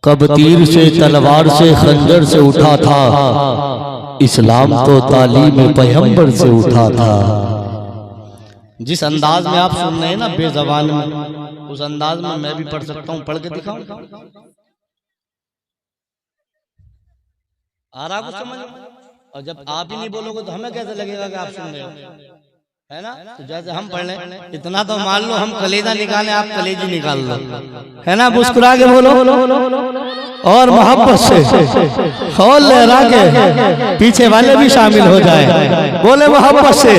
कब तीर से तलवार से खंजर से उठा था, इस्लाम तो तालीम पैगंबर से उठा था। जिस अंदाज में आप सुन रहे हैं ना बेज़बान में, उस अंदाज में मैं भी पढ़ सकता हूँ। पढ़ के दिखाऊं? आ रहा कुछ समझ? और जब आप ही नहीं बोलोगे तो हमें कैसे लगेगा कि आप सुन रहे हो, है ना? तो जैसे हम पढ़ लें, इतना तो मान लो हम कलेजा निकालें, आप कलेजी निकाल लो, है ना? मुस्कुरा के बोलो और मोहब्बत से और लहरा के पीछे वाले भी शामिल हो जाए, बोले मोहब्बत से।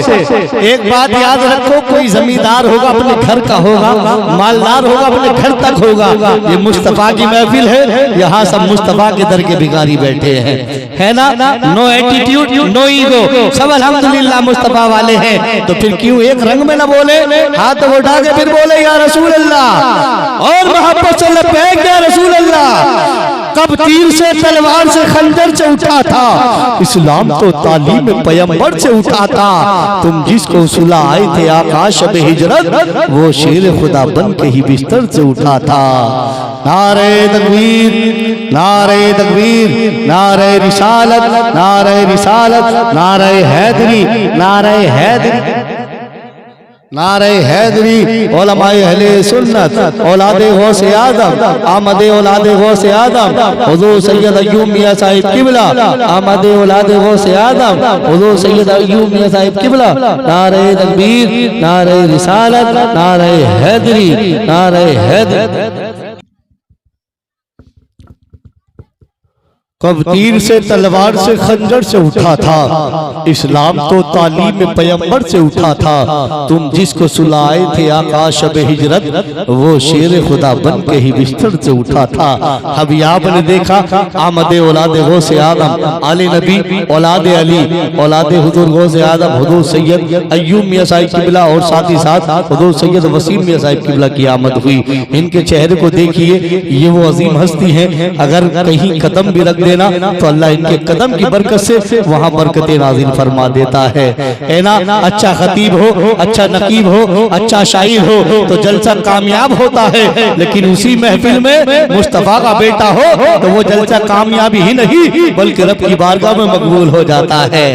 एक बात याद रखो, कोई जमींदार होगा अपने घर का होगा, मालदार होगा अपने घर तक होगा। ये मुस्तफा की महफिल है, यहाँ सब मुस्तफा के दर के भिखारी बैठे हैं, है ना? नो एटीट्यूड, नो ईगो, सब अल्हम्दुलिल्लाह मुस्तफा वाले हैं। तो फिर क्यों एक रंग में न बोले? हाथ उठा के फिर बोले या रसूल अल्लाह और मोहब्बत से लब्बैक या रसूल अल्लाह। कब तीर से तलवार से खंजर से उठा था, इस्लाम तो तालीम पैगंबर से उठा था। तुम जिसको सुला आए थे आकाश में हिजरत, वो शेर खुदा बन के ही बिस्तर से उठा था। नारे तकबीर, नारे तकबीर, नारे रिसालत, नारे रिसालत, नारे हैदरी, नारे हैदरी, नारे हैदरी। उलमाए अहले सुन्नत, औलादे गौसे आदम, आमदे औलादे गौसे आदम, हुजूर सैयद अय्यूब मियां साहिब किबला, आमदे औलादे गौसे आदम, हुजूर सैयद अय्यूब मियां साहिब किबला। नारे तकबीर, नारे रिसालत, नारे हैदरी, नारे हैदरी। कब तीर से तलवार से खंजर से उठा था, इस्लाम तो तालीम पैगंबर से उठा था। तुम जिसको सुलाए थे आकाश में हिजरत, वो शेर खुदा बन के ही बिस्तर से उठा था। अभी आपने देखा आमदे औलादे गौसे आदम, आले नबी औलादे अली, औलादे हुजूर गौसे आदम, हुजूर सैयद अय्यूब मियां साहिब किबला और साथ ही साथ हुजूर सैयद वसीम मियां साहिब किबला की आमद हुई। इनके चेहरे को देखिए, ये वो अजीम हस्ती है, अगर कहीं कदम भी रख ना तो अल्लाह इनके कदम की बरकत से वहां बरकतें नाज़िल फरमा देता है ना? अच्छा खतीब हो, अच्छा नकीब हो, अच्छा शायर हो तो जलसा कामयाब होता है, लेकिन उसी महफिल में मुस्तफा का बेटा हो तो वो जलसा कामयाबी ही नहीं बल्कि रब की बारगाह में मकबूल हो जाता है।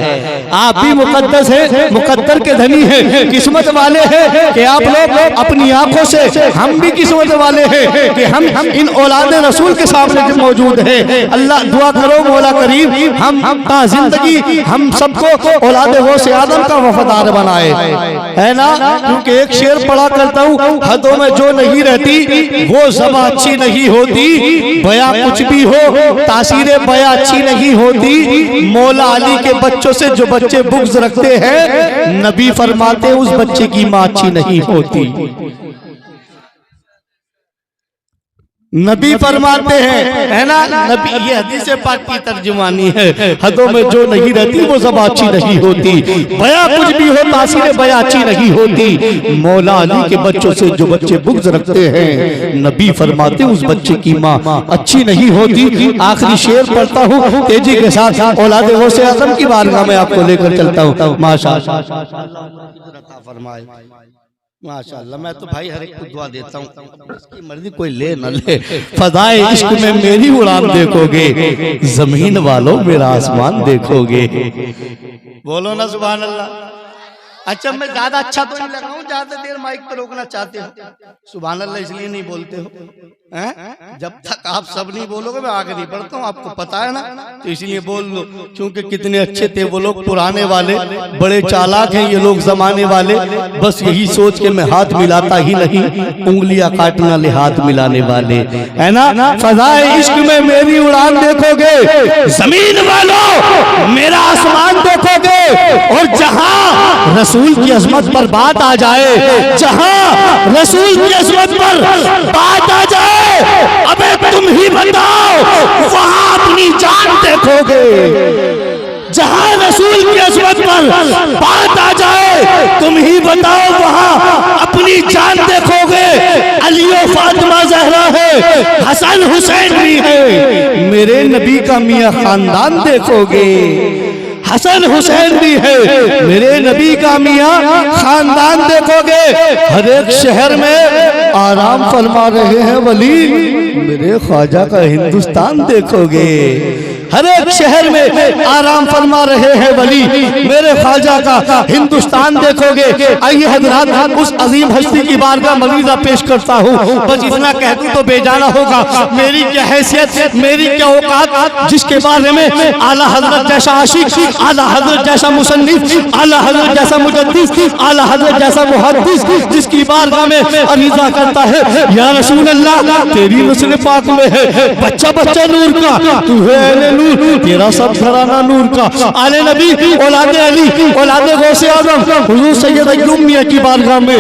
आप भी मुकद्दस है, मुकद्दर के धनी है, किस्मत वाले हैं कि आप लोग अपनी आंखों से, हम भी किस्मत वाले हैं कि हम इन औलादे रसूल के सामने मौजूद है। अल्लाह दुआ करो मौला करीम हम का जिंदगी हम सबको औलादे गौसे आदम का वफादार बनाए, है ना? क्योंकि एक शेर पढ़ा करता हूँ, हदों में जो नहीं रहती वो ज़बां अच्छी नहीं होती, बया कुछ भी हो तासीरे बया अच्छी नहीं होती। मौला अली के बच्चों से जो बच्चे बुग़्ज़ रखते हैं, नबी फरमाते उस बच्चे की माँ अच्छी नहीं होती। नबी फरमाते हैं, है ना? नबी, ये हदीस पाक की तर्जुमानी है, हदों में जो नहीं रहती वो ज़बां अच्छी नहीं होती, बया कुछ भी हो तासीरे बया अच्छी नहीं होती। मौला अली के बच्चों से जो बच्चे बुग़्ज़ रखते हैं, नबी फरमाते उस बच्चे की माँ अच्छी नहीं होती। आखिरी शेर पढ़ता हूँ तेजी के साथ, औलादे गौसे आज़म की बारगाह में आपको लेकर चलता हूँ। माशाअल्लाह फरमाए, माशाअल्लाह। मैं तो भाई हर एक को दुआ देता हूँ, इसकी मर्जी कोई ले न ले। फज़ाए इश्क में मेरी उड़ान देखोगे, जमीन वालों मेरा आसमान देखोगे। बोलो ना सुभान अल्लाह। अच्छा, मैं ज्यादा अच्छा तो नहीं लगा हूँ, ज्यादा देर माइक पर रोकना चाहते हो? सुभान अल्लाह इसलिए नहीं बोलते हो हैं? जब तक आप सब नहीं बोलोगे मैं आगे नहीं बढ़ता हूँ, आपको पता है ना, तो इसलिए बोल लो। क्योंकि कितने अच्छे थे वो लोग पुराने वाले, बड़े चालाक हैं ये लोग जमाने वाले। बस यही सोच के मैं हाथ मिलाता ही नहीं, उंगलियां काटना ले हाथ मिलाने वाले, है ना? फज़ाए इश्क में मेरी उड़ान देखोगे, जमीन वालों मेरा आसमान देखोगे। और जहां रसूल की अज़मत पर बात आ जाए, जहां रसूल की अज़मत पर बात आ जाए, अबे तुम ही बताओ वहां अपनी जान देखोगे। जहां रसूल की अज़मत पर बात आ जाए, तुम ही बताओ वहां अपनी जान देखोगे। अली और फातिमा ज़हरा है, हसन हुसैन भी है, मेरे नबी का मियां खानदान देखोगे। हसन हुसैन भी है, मेरे नबी का मियां खानदान देखोगे। हर एक शहर में आराम फरमा रहे हैं वली, मेरे ख्वाजा का हिंदुस्तान देखोगे। हर एक शहर में आराम फरमा रहे हैं वली, मेरे ख्वाजा का हिंदुस्तान देखोगे। आइए हजरात उस अजीम हस्ती की बारगाह मरीज़ा पेश करता हूँ। बस इतना कह दूं तो बेजाना होगा, मेरी क्या हैसियत, मेरी क्या औकात, जिसके बारे में आला हजरत जैसा आशिक, आला हजरत जैसा मुसन्निफ, आला हजरत जैसा मुजद्दिस, आला हजरत जैसा मुहद्दिस, जिसकी बारगाह में अरीज़ा करता है या रसूल अल्लाह तेरी नस्ल पाक में है बच्चा बच्चा नूर का, तू है नूर, तेरा सब घराना नूर का। आले नबी औलादे अली औलादे गौसे आज़म हुजूर सैयद अय्यूब मियां की बारगाह में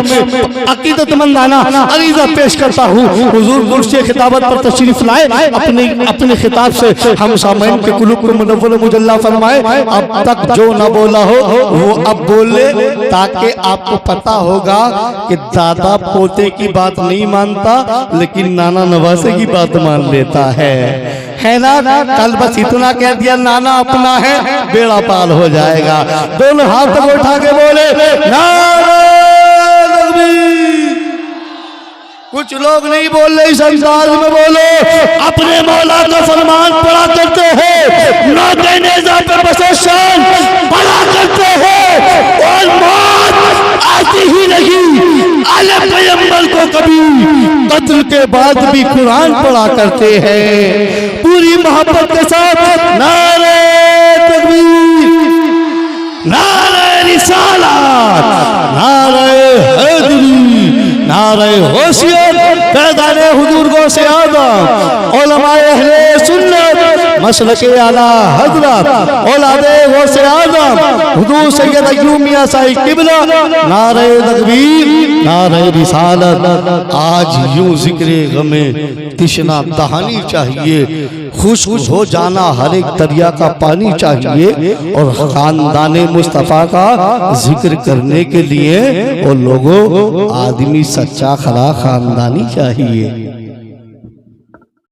अकीदतमंदाना अरीज़ा पेश करता हूँ। हुजूर गुरसे खिताबत पर तशरीफ लाए, अपने खिताब से हम सामईन के कुलूब को मुनव्वर मुजल्ला फरमाए। अब तक जो न बोला हो वो अब बोले, ताकि आपको पता होगा कि दादा पोते की बात नहीं मानता लेकिन नाना नवासे की बात मान लेता है ना। कल बस इतना कह दिया नाना अपना है, बेड़ा पार हो जाएगा। दोनों हाथ को उठा के बोले नारे तकबीर। कुछ लोग नहीं बोल रहे, इस अंदाज में बोलो, अपने मौला का फरमान पढ़ा करते हैं, नौके नेज़ा पे बसशान पढ़ा करते हैं और मौत आती ही नहीं। आले पैगंबर को कभी कत्ल के बाद भी कुरान पढ़ा करते हैं पूरी मोहब्बत के साथ। नारे तकबीर, नारे रिसालत, नारे हैदरी, नारे होशियत, पैदाने हुजूर गौसे आज़म, उलमाए अहले सुन्नत, मसलके आला हज़रत, औलादे गौसे आज़म हुजूर सैयद अय्यूब मियां साहिब किबला, नारे तकबीर, नारे रिसालत। आज यूं जिक्रे गमे तिश्ना दहानी चाहिए, खुश हो जाना हर एक दरिया का पानी चाहिए, और खानदाने मुस्तफ़ा का जिक्र करने के लिए और लोगों आदमी सच्चा खरा खानदानी चाहिए।